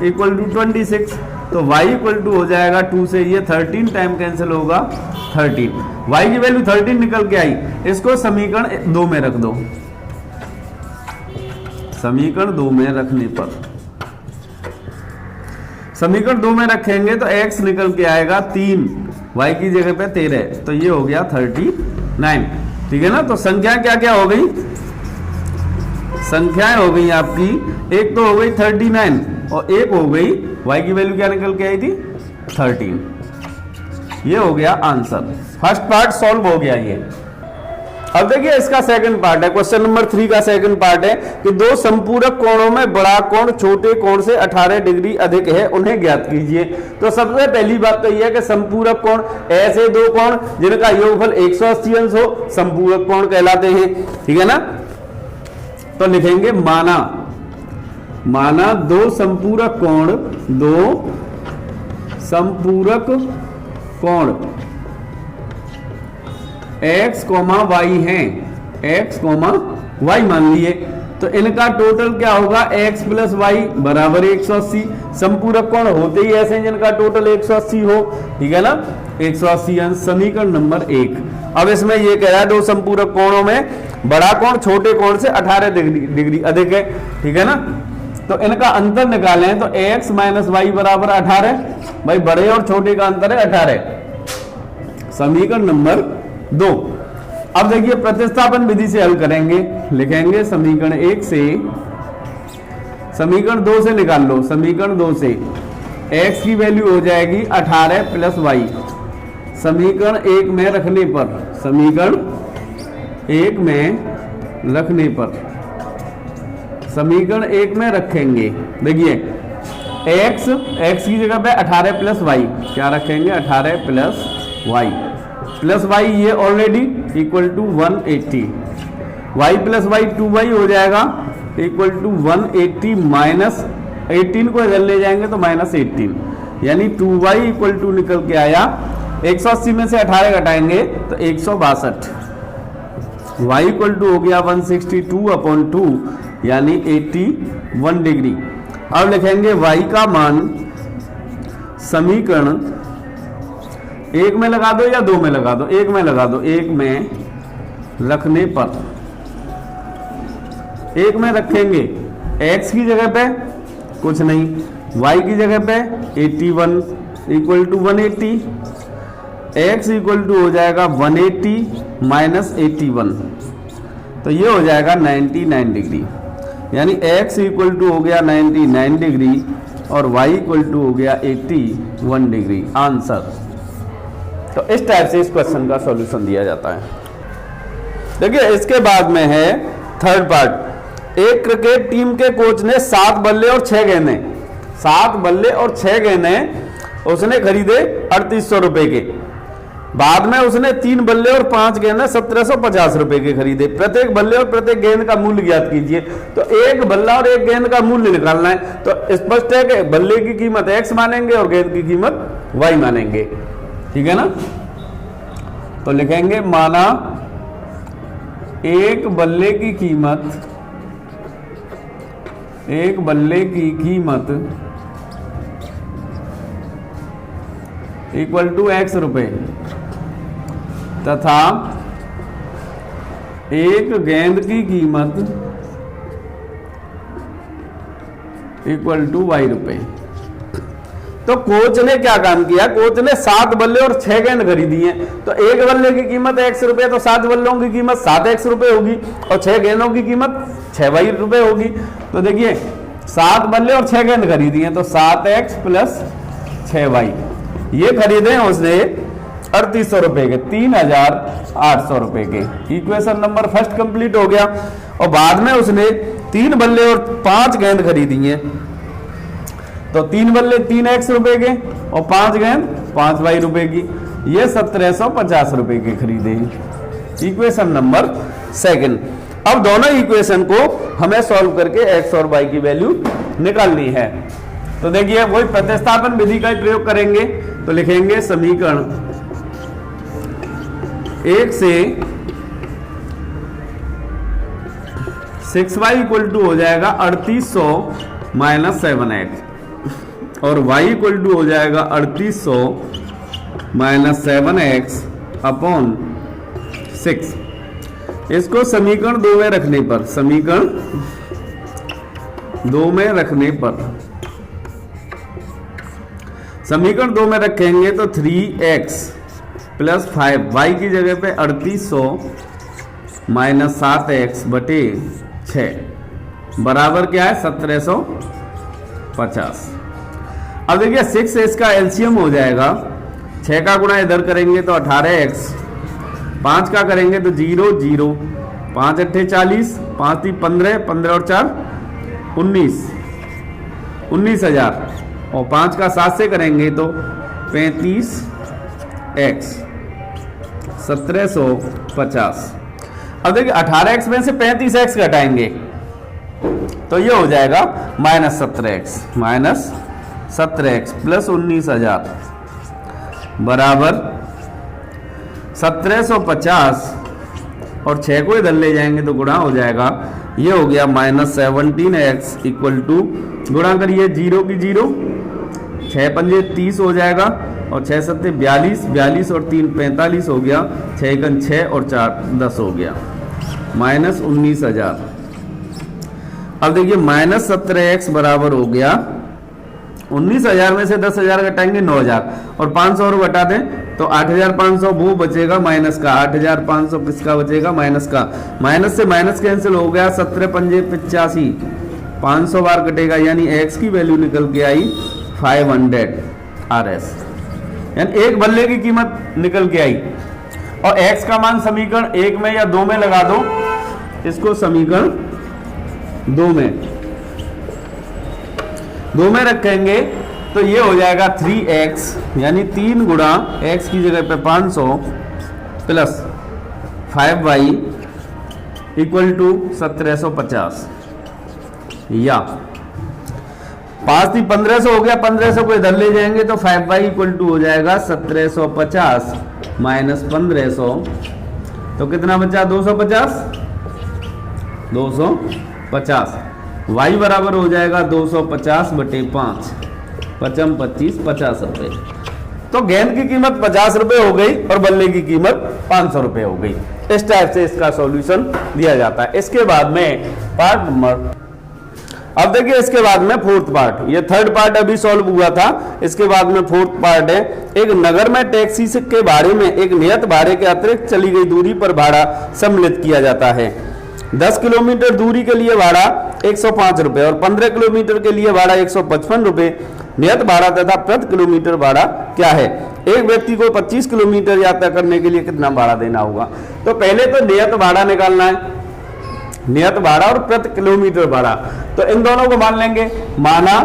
इक्वल टू 26, तो y इक्वल टू हो जाएगा 2 से ये 13 टाइम कैंसिल होगा 13, y की वैल्यू 13 निकल के आई। इसको समीकरण 2 में रख दो, समीकरण 2 में रखने पर, समीकरण 2 में रखेंगे तो x निकल के आएगा 3, y की जगह पे 13, तो ये हो गया 39, ठीक है ना। तो संख्या क्या क्या हो गई? संख्याएं हो गई आपकी, एक तो हो गई 39 और एक हो गई y की वैल्यू क्या निकल के आई थी? 13। ये हो गया आंसर। फर्स्ट पार्ट सॉल्व हो गया ये। अब देखिए इसका सेकंड पार्ट है, क्वेश्चन नंबर 3 का सेकंड पार्ट है कि दो संपूरक कोणों में बड़ा कोण छोटे कोण से 18 डिग्री अधिक है, उन्हें ज्ञात कीजिए। तो सबसे पहली बात तो यह है कि संपूरक कोण ऐसे दो कोण जिनका योगफल 180 अंश हो, संपूरक कोण कहलाते हैं, ठीक है ना। तो लिखेंगे माना दो संपूरक कोण x, y हैं, x, y मान लिए, तो इनका टोटल क्या होगा, x प्लस वाई बराबर 180। संपूरक कोण होते ही ऐसे जिनका टोटल 180 हो, ठीक है ना, 180 अंश समीकरण नंबर 1। अब इसमें ये कह रहा है दो संपूरक कोणों में बड़ा कोण छोटे कोण से 18 डिग्री अधिक है, ठीक है ना। तो इनका अंतर निकालें तो x माइनस वाई बराबर 18, भाई बड़े और छोटे का अंतर है 18, समीकरण नंबर 2। अब देखिए प्रतिस्थापन विधि से हल करेंगे, लिखेंगे समीकरण 1 से, समीकरण 2 से निकाल लो, समीकरण 2 से x की वैल्यू हो जाएगी 18 प्लस वाई, समीकरण 1 में रखने पर, समीकरण 1 में रखने पर, समीकरण 1 में रखेंगे, देखिए x की जगह पे 18 प्लस वाई, क्या रखेंगे 18 प्लस वाई, प्लस वाई ये already equal to 180, y plus y 2y हो जाएगा इक्वल टू 180 माइनस 18 को इधर ले जाएंगे तो माइनस 18, यानी 2y इक्वल टू निकल के आया, 180 में से 18 घटाएंगे तो 162, y इक्वल टू हो गया 162/2 यानी 81 डिग्री। अब लिखेंगे y का मान समीकरण 1 में लगा दो या 2 में लगा दो, 1 में लगा दो, 1 में रखने पर, 1 में रखेंगे x की जगह पे कुछ नहीं, y की जगह पे 81 equal to 180, x equal to हो जाएगा 180 माइनस 81, तो ये हो जाएगा 99 डिग्री, यानी x इक्वल टू हो गया 99 डिग्री और y इक्वल टू हो गया 81 डिग्री, आंसर। तो इस टाइप से इस क्वेश्चन का सॉल्यूशन दिया जाता है। देखिए इसके बाद में है थर्ड पार्ट। एक क्रिकेट टीम के कोच ने 7 बल्ले और 6 गेंदें, 7 बल्ले और 6 गेंदें उसने खरीदे 3800 रुपए के। बाद में उसने 3 बल्ले और 5 गेंदें 1750 रुपए के खरीदे। प्रत्येक बल्ले और प्रत्येक गेंद का मूल्य ज्ञात कीजिए। तो एक बल्ला और एक गेंद का मूल्य निकालना है। तो स्पष्ट है कि बल्ले की कीमत x मानेंगे और गेंद की कीमत y मानेंगे, ठीक है ना। तो लिखेंगे माना एक बल्ले की कीमत इक्वल टू x रुपए तथा एक गेंद की कीमत इक्वल टू y रुपए। तो कोच ने क्या काम किया, कोच ने 7 बल्ले और 6 गेंद खरीदी हैं। तो एक बल्ले की कीमत x रुपए, तो 7 बल्लों की कीमत 7x रुपए होगी और 6 गेंदों की कीमत 6y रुपए होगी। तो देखिए 7 बल्ले और 6 गेंद खरीदी हैं, तो 7x प्लस 6y ये खरीदे हैं उसने 3800 रुपए के, 3800 रुपए के। इक्वेशन नंबर फर्स्ट कंप्लीट हो गया। और बाद में उसने 3 बल्ले और 5 गेंद खरीदी हैं। तो 3 बल्ले 3x रुपए के और 5 गेंद 5y रुपए की, ये 1750 रुपए के खरीदे हैं। Equation number second. अब दोनों इक्वेशन को हमें सॉल्व करके x और y की वैल्यू निकालनी है। तो देखिए वही प्रतिस्थापन विधि का ही प्रयोग करेंगे। तो लिखेंगे समीकरण 1 से 6y इक्वल टू हो जाएगा 3800 माइनस 7x और y इक्वल टू हो जाएगा 3800 माइनस 7x अपॉन 6। इसको समीकरण 2 में रखने पर, समीकरण 2 में रखने पर, समीकरण 2 में रखेंगे तो 3x प्लस 5, y की जगह पे 3800 माइनस 7x बटे 6 बराबर क्या है 1750। अब देखिए 6 इसका एलसीएम हो जाएगा, 6 का गुणा इधर करेंगे तो 18x, 5 का करेंगे तो 0 0, 5 अट्ठे 40, 5 3 15, 15 और 4 19, 19,000 और 5 का 7 से करेंगे तो 35x 1750। अब देखिए 18x में से 35x घटाएंगे तो ये हो जाएगा माइनस 17x प्लस 19,000 बराबर 1750 और 6 को इधर ले जाएंगे तो गुणा हो जाएगा ये हो गया -17x इक्वल टू, गुणा करिए 0 की 0, 6 पंजे 30 हो जाएगा और 6 सत्ते 42, 42 और 3 45 हो गया, 6 एकन 6 और 4 10 हो गया, -19,000। अब देखिए -17x बराबर हो गया 19,000 में से 10,000 घटाएंगे 9,000 और 500 और घटा दें तो 8,500 वो बचेगा माइनस का, 8,500 किसका बचेगा, माइनस का। माइनस से माइनस कैंसिल हो गया, 17 पंजे 85, 500 बार कटेगा, यानी x की वैल्यू निकल के आई 500 RS, यानी एक बल्ले की कीमत निकल के आई। और x का मान समीकरण 1 में या 2 में लगा दो, इसको समीकरण 2 में रखेंगे तो ये हो जाएगा 3x, यानी 3 गुणा x की जगह पे 500 प्लस 5y इक्वल टू 1750, या 5 थी 1500 हो गया, 1500 को इधर ले जाएंगे तो 5y इक्वल टू हो जाएगा 1750 माइनस 1500, तो कितना बचा, 250, 250। y बराबर हो जाएगा 250 बटे 5, 55 25 50 रुपए। तो गेंद की कीमत 50 रुपए हो गई और बल्ले की कीमत 500 रुपए हो गई। इस टाइप से इसका सॉल्यूशन दिया जाता है। इसके बाद में पार्ट नंबर, अब देखिए इसके बाद में फोर्थ पार्ट, ये थर्ड पार्ट अभी सॉल्व हुआ था, इसके बाद में फोर्थ पार्ट है। एक नगर में टैक्सी के भाड़े में एक नियत भाड़े के अतिरिक्त चली गई दूरी पर भाड़ा सम्मिलित किया जाता है। 10 किलोमीटर दूरी के लिए भाड़ा 105 रुपए और 15 किलोमीटर के लिए भाड़ा 155 रुपए। नियत भाड़ा तथा प्रति किलोमीटर भाड़ा क्या है? एक व्यक्ति को 25 किलोमीटर यात्रा करने के लिए कितना भाड़ा देना होगा? तो पहले तो नियत भाड़ा निकालना है, नियत भाड़ा और प्रति किलोमीटर भाड़ा। तो इन दोनों को मान लेंगे, माना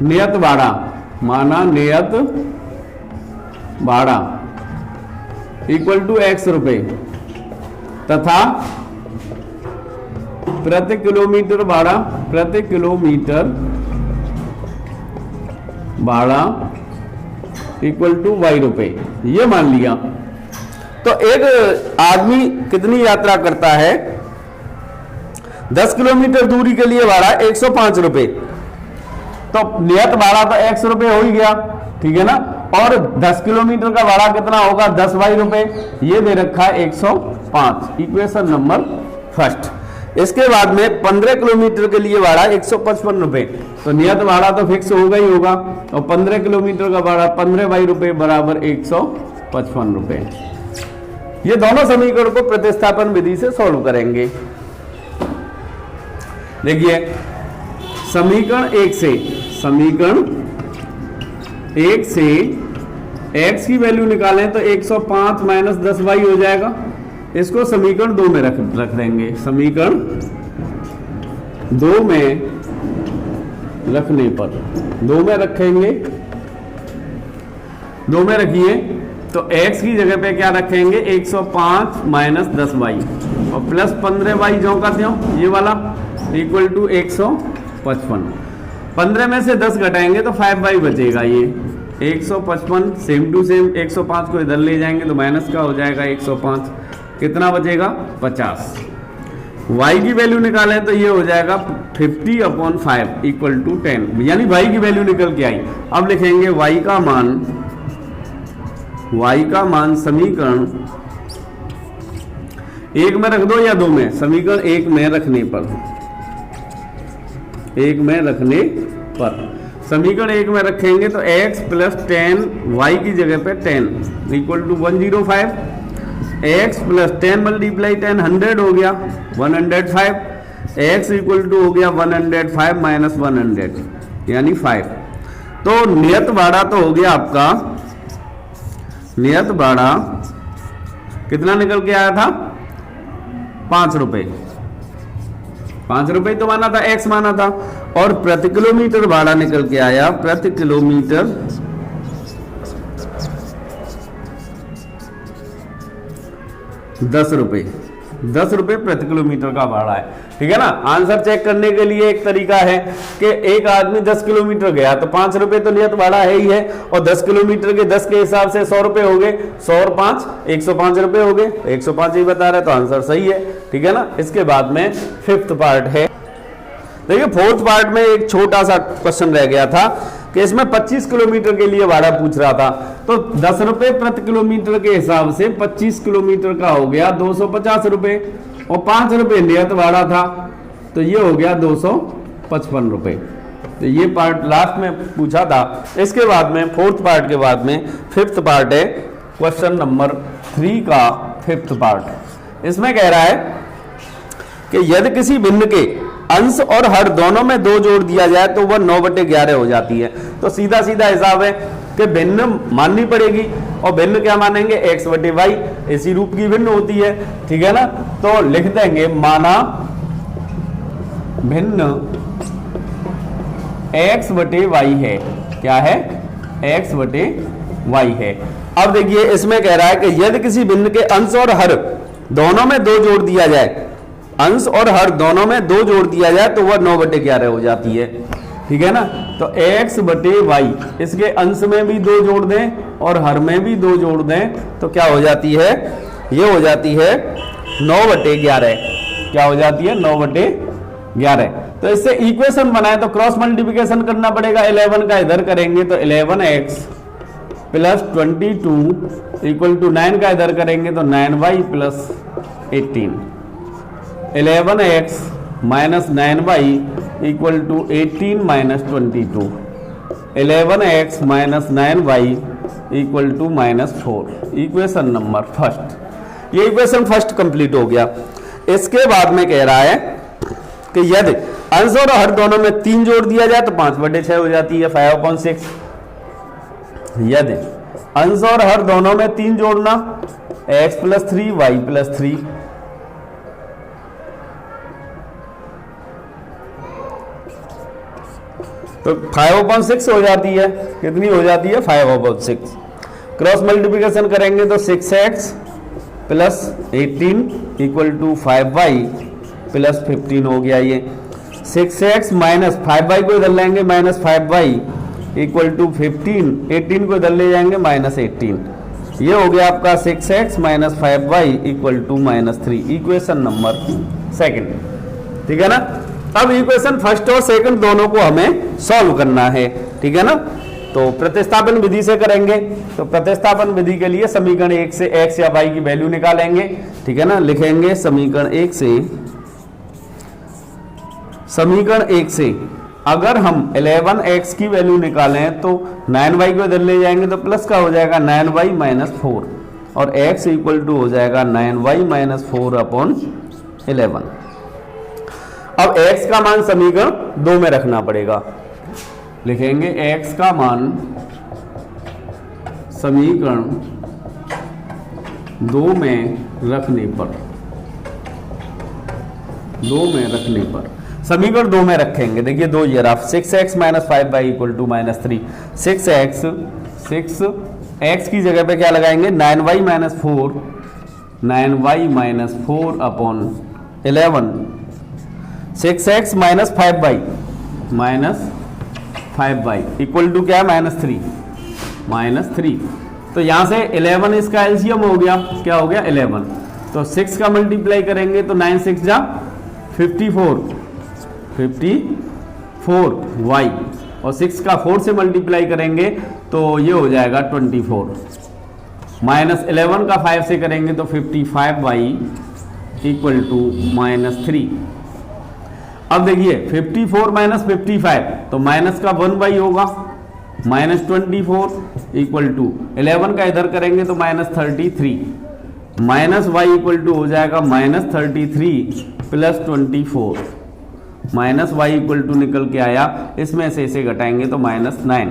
नियत भाड़ा, माना नियत भाड़ा इक्वल टू x रुपए तथा प्रति किलोमीटर भाड़ा, प्रति किलोमीटर भाड़ा इक्वल टू y रुपए, ये मान लिया। तो एक आदमी कितनी यात्रा करता है? 10 किलोमीटर दूरी के लिए भाड़ा 105 रुपए, तो नियत भाड़ा तो x रुपए हो ही गया, ठीक है ना। और 10 किलोमीटर का भाड़ा कितना होगा? 10 y रुपए, ये दे रखा है 105, इक्वेशन नंबर फर्स्ट। इसके बाद में 15 किलोमीटर के लिए भाड़ा 155 रुपए, तो नियत भाड़ा तो फिक्स होगा ही होगा, और 15 किलोमीटर का भाड़ा 15 y रुपए बराबर 155 रुपए। ये दोनों समीकरण को प्रतिस्थापन विधि से सॉल्व करेंगे। देखिए समीकरण 1 से, समीकरण 1 से x की वैल्यू निकालें तो 105 माइनस 10y हो जाएगा। इसको समीकरण 2 में रख देंगे, समीकरण 2 में रखने पर, 2 में रखेंगे, 2 में रखिए तो x की जगह पे क्या रखेंगे? 105 माइनस 10y और प्लस 15y जो का त्यों, ये वाला इक्वल टू 155। 15 में से 10 घटाएंगे तो 5y बचेगा, ये 155 सेम टू सेम 105 को इधर ले जाएंगे तो माइनस का हो जाएगा 105, कितना बचेगा? 50। y की वैल्यू निकालें तो ये हो जाएगा 50/5 इक्वल टू 10, यानी y की वैल्यू निकल के आई। अब लिखेंगे y का मान, y का मान समीकरण 1 में रख दो या 2 में? समीकरण 1 में रखने पर, 1 में रखने पर, समीकरण 1 में रखेंगे तो x प्लस 10 y की जगह पे 10 equal to 105, x plus 10 multiply 10 100 हो गया 105, x इक्वल टू हो गया 105 माइनस 100 यानी 5। तो नियत भाड़ा तो हो गया आपका, नियत भाड़ा कितना निकल के आया था? 5 रुपए, 5 रुपए तो माना था, x माना था, और प्रति किलोमीटर भाड़ा निकल के आया, प्रति किलोमीटर 10 रुपए, 10 रुपए प्रति किलोमीटर का भाड़ा है। ठीक है ना। आंसर चेक करने के लिए एक तरीका है कि एक आदमी 10 किलोमीटर गया तो 5 रुपए तो नियत भाड़ा है ही है, और 10 किलोमीटर के 10 के हिसाब से 100 रुपए हो गए, 100 और 5 105 रुपए हो गए, 105 ही बता रहे तो आंसर सही है। ठीक है ना। इसके बाद में फिफ्थ पार्ट है, देखिए फोर्थ पार्ट में एक छोटा सा क्वेश्चन रह गया था कि इसमें 25 किलोमीटर के लिए भाड़ा पूछ रहा था, तो 10 रुपए प्रति किलोमीटर के हिसाब से 25 किलोमीटर का हो गया 250 रुपए, और 5 रुपए नियत भाड़ा था, तो ये हो गया 255 रुपए। तो ये पार्ट लास्ट में पूछा था। इसके बाद में फोर्थ पार्ट के बाद में फिफ्थ पार्ट है, क्वेश्चन नंबर 3 का फिफ्थ पार्ट। इसमें कह रहा है कि यदि किसी भिन्न के अंश और हर दोनों में 2 जोड़ दिया जाए तो वह 9/11 हो जाती है। तो सीधा सीधा हिसाब है कि भिन्न माननी पड़ेगी, और भिन्न क्या मानेंगे, x/y, इसी रूप की भिन्न होती है। ठीक है ना। तो लिख देंगे माना भिन्न x/y है। क्या है, x/y है। अब देखिए इसमें कह रहा है कि यदि किसी भिन्न के अंश और हर दोनों में 2 जोड़ दिया जाए, अंश और हर दोनों में 2 जोड़ दिया जाए तो वह 9/11 हो जाती है। ठीक है ना। तो x/y, इसके अंश में भी 2 जोड़ दें और हर में भी 2 जोड़ दें तो क्या हो जाती है, ये हो जाती है 9/11। क्या हो जाती है, 9/11। तो इससे इक्वेशन बनाए तो क्रॉस मल्टीप्लिकेशन करना पड़ेगा। 11 का इधर करेंगे तो 11x प्लस 22 इक्वल टू 9 का इधर करेंगे तो 9y plus 18। 11x minus 9y equal to 18 minus 22। 11x minus 9y equal to -4। Equation number first. ये इक्वेशन फर्स्ट कंप्लीट हो गया। इसके बाद में कह रहा है कि यदि अंश और हर दोनों में 3 जोड़ दिया जाए तो 5/6 हो जाती है, 5/6। यदि अंश और हर दोनों में 3 जोड़ना, x प्लस 3 y प्लस 3, तो 5/6 हो जाती है। कितनी हो जाती है, 5/6। क्रॉस मल्टीप्लिकेशन करेंगे तो 6x plus 18 equal to 5y plus 15 हो गया। ये 6x माइनस 5y को इधर लेंगे माइनस 5y इक्वल टू 15, 18 को इधर ले जाएंगे -18। ये हो गया आपका 6x minus 5y equal to -3। Equation number second. ठीक है ना। अब इक्वेशन फर्स्ट और सेकंड दोनों को हमें सॉल्व करना है। ठीक है ना। तो प्रतिस्थापन विधि से करेंगे। तो प्रतिस्थापन विधि के लिए समीकरण 1 से x या y की वैल्यू निकालेंगे। ठीक है ना। लिखेंगे समीकरण 1 से अगर हम 11x की वैल्यू निकालें तो 9y को इधर ले जाएंगे तो प्लस का हो जाएगा 9y माइनस 4, और x इक्वल टू हो जाएगा 9y माइनस 4/11। अब x का मान समीकरण 2 में रखना पड़ेगा। लिखेंगे x का मान समीकरण 2 में रखने पर, समीकरण 2 में रखेंगे। देखिए 2 ये रहा, 6x minus 5y equal to -3। 6x की जगह पे क्या लगाएंगे, 9y minus 4/11। 6x minus 5y equal to क्या है, -3। तो यहां से 11 इसका एलसीएम हो गया। क्या हो गया, 11। तो 6 का मल्टीप्लाई करेंगे तो 9 6 जा 54y, और 6 का 4 से मल्टीप्लाई करेंगे तो ये हो जाएगा 24। -11 का 5 से करेंगे तो 55y इक्वल टू -3। अब देखिए 54 माइनस 55 तो माइनस का 1y होगा, -24 इक्वल टू 11 का इधर करेंगे तो -33, -y इक्वल टू हो जाएगा -33 प्लस 24, -y इक्वल टू निकल के आया, इसमें से इसे घटाएंगे तो -9,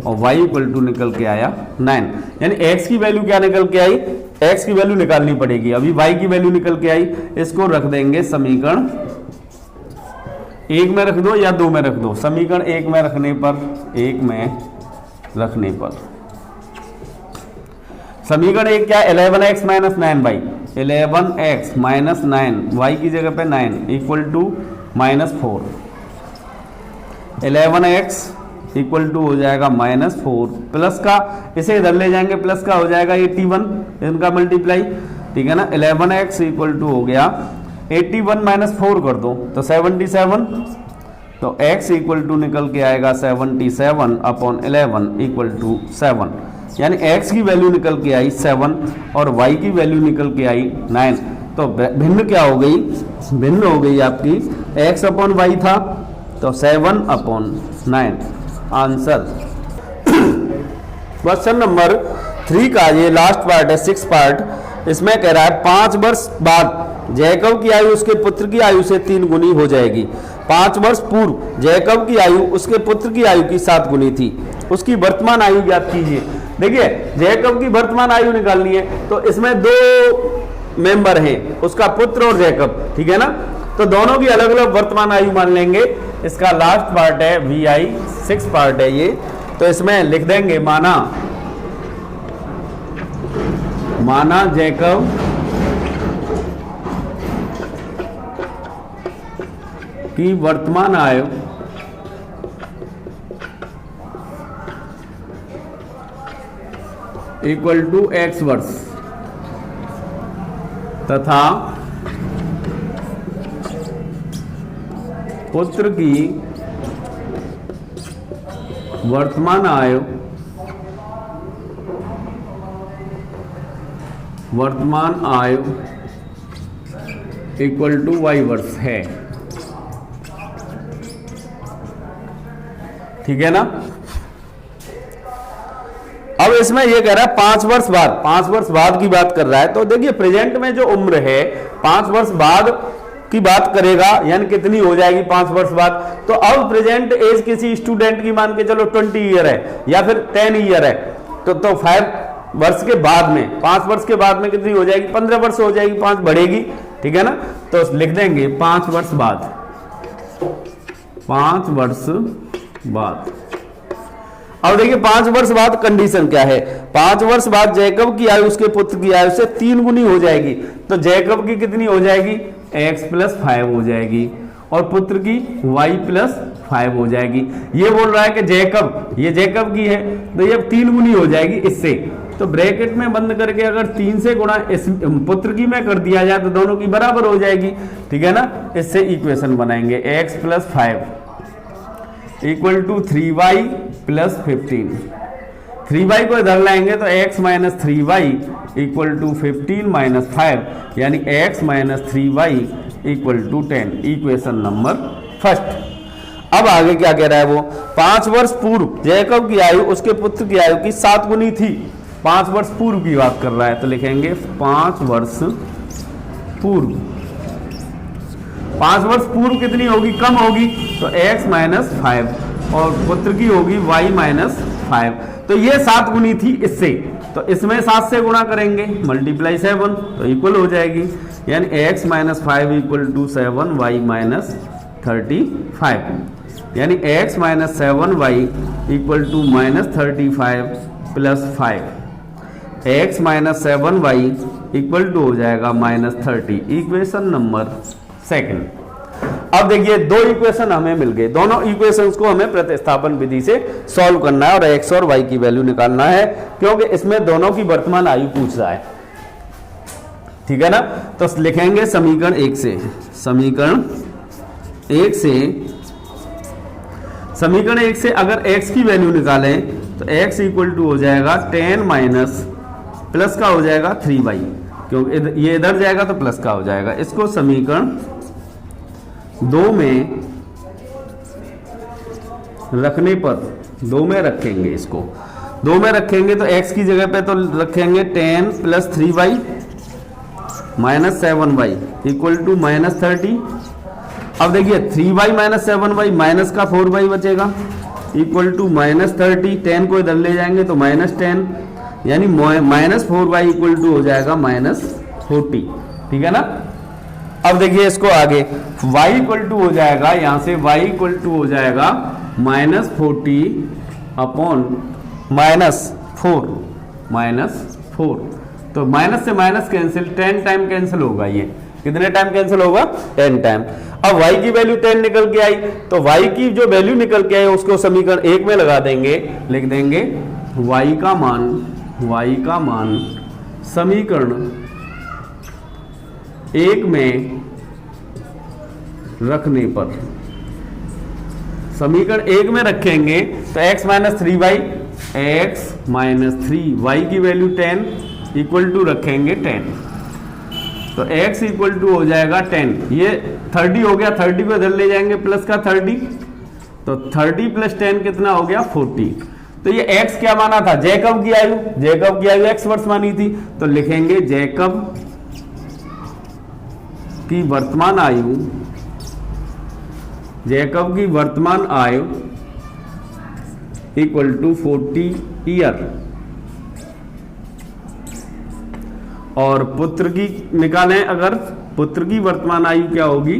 और y इक्वल टू निकल के आया 9। यानी x की वैल्यू क्या निकल के आई, x की वैल्यू निकालनी पड़ेगी। अभी y की वैल्यू निकल के आई, इसको रख देंगे समीकरण 1 में रख दो या 2 में रख दो। समीकरण 1 में रखने पर समीकरण 1 क्या, 11x minus 9y, 11x minus 9, y की जगह पे 9 equal to -4। 11x equal to हो जाएगा -4, प्लस का इसे इधर ले जाएंगे, प्लस का हो जाएगा 81, इनका मल्टीप्लाई, ठीक है ना। 11x इक्वल टू हो गया 81 माइनस 4 कर दो तो 77, तो x इक्वल टू निकल के आएगा 77 अपॉन 11 इक्वल टू 7, यानी x की वैल्यू निकल के आई 7 और y की वैल्यू निकल के आई 9। तो भिन्न क्या हो गई, भिन्न हो गई आपकी x अपॉन y था तो 7 अपॉन 9 आंसर। क्वेश्चन नंबर 3 का ये लास्ट पार्ट है, 6 पार्ट। इसमें कह रहा है 5 वर्ष बाद जैकब की आयु उसके पुत्र की आयु से 3 गुनी हो जाएगी। 5 वर्ष पूर्व जैकब की आयु उसके पुत्र की आयु की 7 गुनी थी, उसकी वर्तमान आयु ज्ञात कीजिए। देखिए जैकब की वर्तमान आयु निकालनी है तो इसमें 2 मेंबर हैं, उसका पुत्र और जैकब, ठीक है ना। तो दोनों की अलग अलग वर्तमान आयु मान लेंगे। इसका लास्ट पार्ट है VI 6 पार्ट है ये, तो इसमें लिख देंगे माना जैकब की वर्तमान आयु इक्वल टू x वर्ष तथा पुत्र की वर्तमान आयु इक्वल टू y वर्ष है, ठीक है ना। अब इसमें यह कह रहा है 5 वर्ष बाद, 5 वर्ष बाद की बात कर रहा है। तो देखिए प्रेजेंट में जो उम्र है 5 वर्ष बाद की बात करेगा, यानी कितनी हो जाएगी 5 वर्ष बाद। तो अब प्रेजेंट एज किसी स्टूडेंट की मान के चलो 20 ईयर है या फिर 10 ईयर है, तो 5 वर्ष के बाद में, 5 वर्ष के बाद में कितनी हो जाएगी, 15 वर्ष हो जाएगी, 5 बढ़ेगी, ठीक है ना। तो लिख देंगे 5 वर्ष बाद, 5 वर्ष बाद। अब देखिए 5 वर्ष बाद कंडीशन क्या है, 5 वर्ष बाद जैकब की आयु उसके पुत्र की आयु से 3 गुनी हो जाएगी। तो जैकब की कितनी हो जाएगी, x प्लस 5 हो जाएगी और पुत्र की y प्लस 5 हो जाएगी। ये बोल रहा है कि जैकब, ये जैकब की है तो ये 3 गुनी हो जाएगी इससे। तो ब्रैकेट में बंद करके अगर 3 से गुणा इस पुत्र की में कर दिया जाए तो दोनों की बराबर हो जाएगी, ठीक है ना। इससे इक्वेशन बनाएंगे x plus 5 equal to 3y plus 15। 3y को इधर लाएंगे तो x minus 3y equal to 15 minus 5, यानी x minus 3y equal to 10। Equation number first. अब आगे क्या कह रहा है वो, 5 वर्ष पूर्व जैकब की आयु उसके पुत्र की आयु की 7 गुनी थी। 5 वर्ष पूर्व की बात कर रहा है तो लिखेंगे 5 वर्ष पूर्व। 5 वर्ष पूर्व कितनी होगी, कम होगी, तो x माइनस 5 और पुत्र की होगी y माइनस 5। तो ये 7 गुनी थी इससे, तो इसमें 7 से गुणा करेंगे, मल्टीप्लाई 7 तो इक्वल हो जाएगी, यानी x minus 5 equal to 7 y minus 35, यानी x minus 7y equal to minus 35 plus 5, x minus 7y equal to हो जाएगा माइनस 30। Equation number second. अब देखिए 2 इक्वेशन हमें मिल गए, दोनों इक्वेशंस को हमें प्रतिस्थापन विधि से सॉल्व करना है और x और y की वैल्यू निकालना है, क्योंकि इसमें दोनों की वर्तमान आयु पूछ रहा है, ठीक है ना। तो लिखेंगे समीकरण 1 से, समीकरण 1 से अगर x की वैल्यू निकालें तो x इक्वल टू हो जाएगा 10 माइनस प्लस का हो जाएगा 3y, क्योंकि ये इधर जाएगा तो प्लस का हो जाएगा। इसको समीकरण 2 में रखने पर, 2 में रखेंगे, इसको 2 में रखेंगे तो x की जगह पे तो रखेंगे 10 plus 3y minus 7y equal to minus 30। अब देखिए 3y माइनस 7y माइनस का 4y बचेगा इक्वल टू माइनस 30। 10 को इधर ले जाएंगे तो माइनस 10, यानी माइनस 4y इक्वल टू हो जाएगा माइनस 40, ठीक है ना। अब देखिए इसको आगे y इक्वल टू हो जाएगा, यहां से y इक्वल टू हो जाएगा माइनस 40 अपॉन माइनस 4, तो माइनस से माइनस कैंसिल, 10 टाइम कैंसिल होगा। ये कितने टाइम कैंसिल होगा? 10 टाइम। अब y की वैल्यू 10 निकल के आई, तो y की जो वैल्यू निकल के आई उसको समीकरण 1 में लगा देंगे, लिख देंगे y का मान समीकरण 1 में रखने पर, समीकरण 1 में रखेंगे तो x माइनस 3y, y की वैल्यू 10 इक्वल टू रखेंगे 10, तो x इक्वल टू हो जाएगा 10। ये 30 हो गया, 30 को इधर ले जाएंगे प्लस का 30, तो 30 प्लस 10 कितना हो गया? 40। तो ये x क्या माना था? जैकब की आयु x वर्ष मानी थी, तो लिखेंगे जैकब की वर्तमान आयु इक्वल टू 40 ईयर, और पुत्र की निकालें अगर, पुत्र की वर्तमान आयु क्या होगी?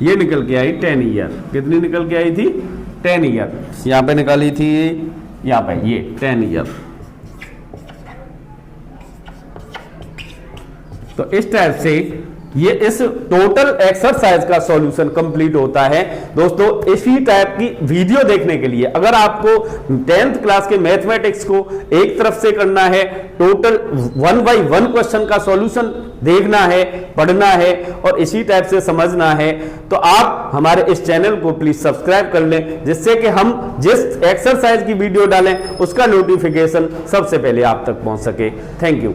ये निकल के आई 10 ईयर। कितनी निकल के आई थी? 10 ईयर। यहां पे निकाली थी, यहां पे ये 10 ईयर। तो इस टाइप से ये इस टोटल एक्सरसाइज का सॉल्यूशन कंप्लीट होता है। दोस्तों इसी टाइप की वीडियो देखने के लिए अगर आपको 10th क्लास के मैथमेटिक्स को एक तरफ से करना है, टोटल 1 बाय 1 क्वेश्चन का सॉल्यूशन देखना है, पढ़ना है और इसी टाइप से समझना है, तो आप हमारे इस चैनल को प्लीज सब्सक्राइब कर लें, जिससे कि हम जिस एक्सरसाइज की वीडियो डालें उसका नोटिफिकेशन सबसे पहले आप तक पहुंच सके। Thank you.